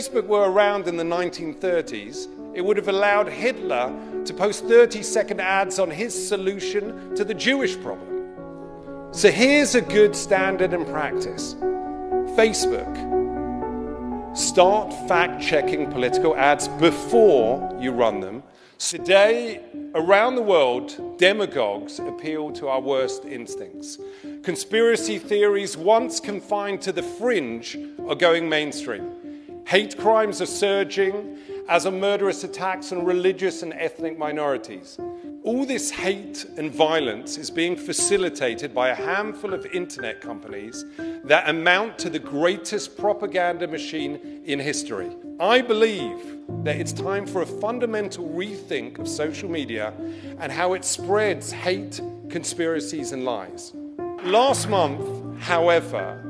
Facebook were around in the 1930s, it would have allowed Hitler to post 30-second ads on his solution to the Jewish problem. So here's a good standard and practice. Facebook, start fact-checking political ads before you run them. Today, around the world, demagogues appeal to our worst instincts. Conspiracy theories, once confined to the fringe, are going mainstream. Hate crimes are surging, as are murderous attacks on religious and ethnic minorities. All this hate and violence is being facilitated by a handful of internet companies that amount to the greatest propaganda machine in history. I believe that it's time for a fundamental rethink of social media and how it spreads hate, conspiracies, and lies. Last month, however,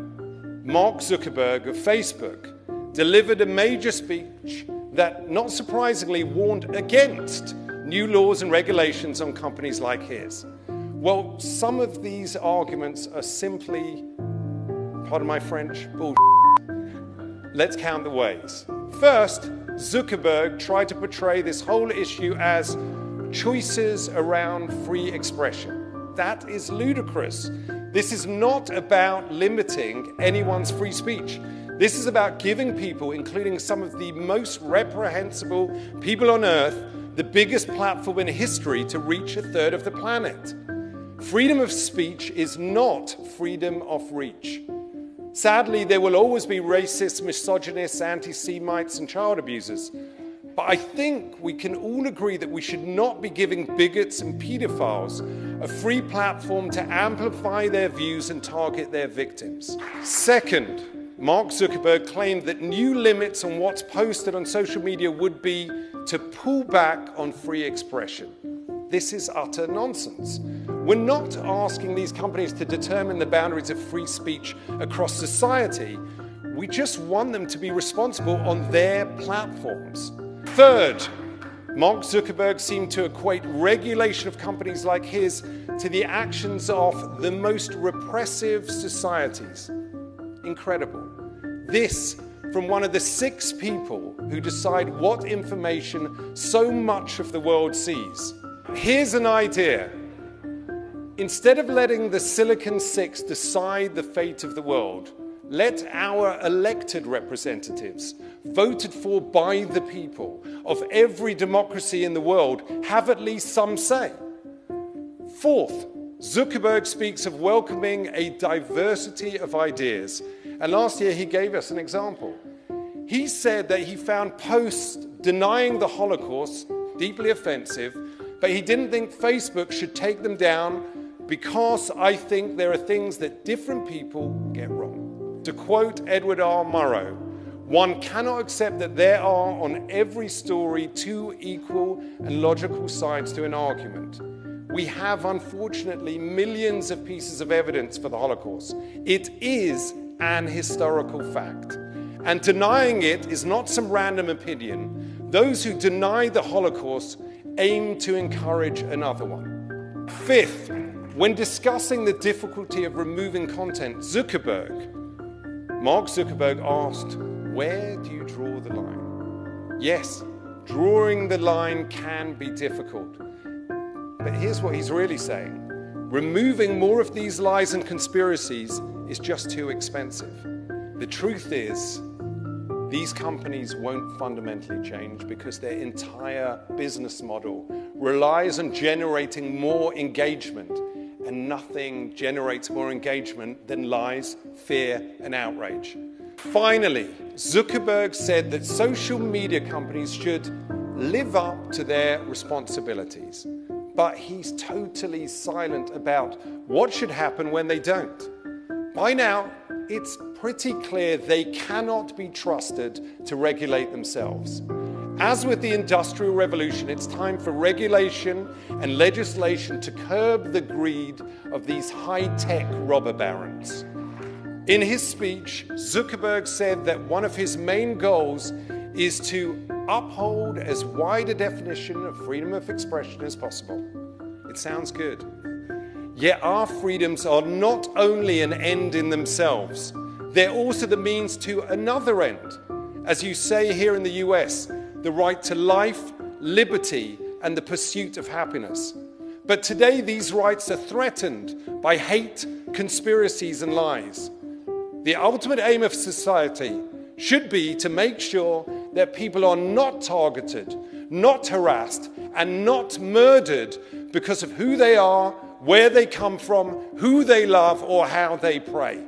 Mark Zuckerberg of Facebook delivered a major speech that, not surprisingly, warned against new laws and regulations on companies like his. Well, some of these arguments are simply, pardon my French, bullshit. Let's count the ways. First, Zuckerberg tried to portray this whole issue as choices around free expression. That is ludicrous. This is not about limiting anyone's free speech. This is about giving people, including some of the most reprehensible people on earth, the biggest platform in history to reach a third of the planet. Freedom of speech is not freedom of reach. Sadly, there will always be racists, misogynists, anti-Semites, and child abusers. But I think we can all agree that we should not be giving bigots and pedophiles a free platform to amplify their views and target their victims. Second, Mark Zuckerberg claimed that new limits on what's posted on social media would be to pull back on free expression. This is utter nonsense. We're not asking these companies to determine the boundaries of free speech across society. We just want them to be responsible on their platforms. Third, Mark Zuckerberg seemed to equate regulation of companies like his to the actions of the most repressive societies. Incredible. This from one of the 6 people who decide what information so much of the world sees. Here's an idea. Instead of letting the Silicon Six decide the fate of the world, let our elected representatives, voted for by the people of every democracy in the world, have at least some say. Fourth, Zuckerberg speaks of welcoming a diversity of ideas. And last year he gave us an example. He said that he found posts denying the Holocaust deeply offensive, but he didn't think Facebook should take them down because I think there are things that different people get wrong. To quote Edward R. Murrow, one cannot accept that there are on every story 2 equal and logical sides to an argument. We have, unfortunately, millions of pieces of evidence for the Holocaust. It is an historical fact. And denying it is not some random opinion. Those who deny the Holocaust aim to encourage another one. Fifth, when discussing the difficulty of removing content, Mark Zuckerberg asked, where do you draw the line? Yes, drawing the line can be difficult. But here's what he's really saying. Removing more of these lies and conspiracies is just too expensive. The truth is, these companies won't fundamentally change because their entire business model relies on generating more engagement, and nothing generates more engagement than lies, fear, and outrage. Finally, Zuckerberg said that social media companies should live up to their responsibilities. But he's totally silent about what should happen when they don't. By now, it's pretty clear they cannot be trusted to regulate themselves. As with the Industrial Revolution, it's time for regulation and legislation to curb the greed of these high-tech robber barons. In his speech, Zuckerberg said that one of his main goals is to uphold as wide a definition of freedom of expression as possible. It sounds good. Yet our freedoms are not only an end in themselves, they're also the means to another end. As you say here in the US, the right to life, liberty, and the pursuit of happiness. But today these rights are threatened by hate, conspiracies, and lies. The ultimate aim of society should be to make sure that people are not targeted, not harassed, and not murdered because of who they are, where they come from, who they love, or how they pray.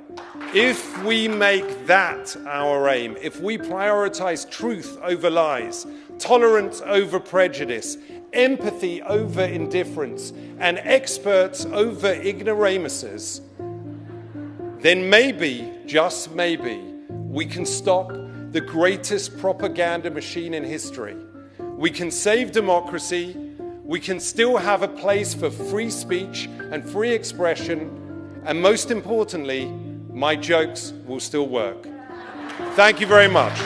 If we make that our aim, if we prioritize truth over lies, tolerance over prejudice, empathy over indifference, and experts over ignoramuses, then maybe, just maybe, we can stop the greatest propaganda machine in history. We can save democracy. We can still have a place for free speech and free expression. And most importantly, my jokes will still work. Thank you very much.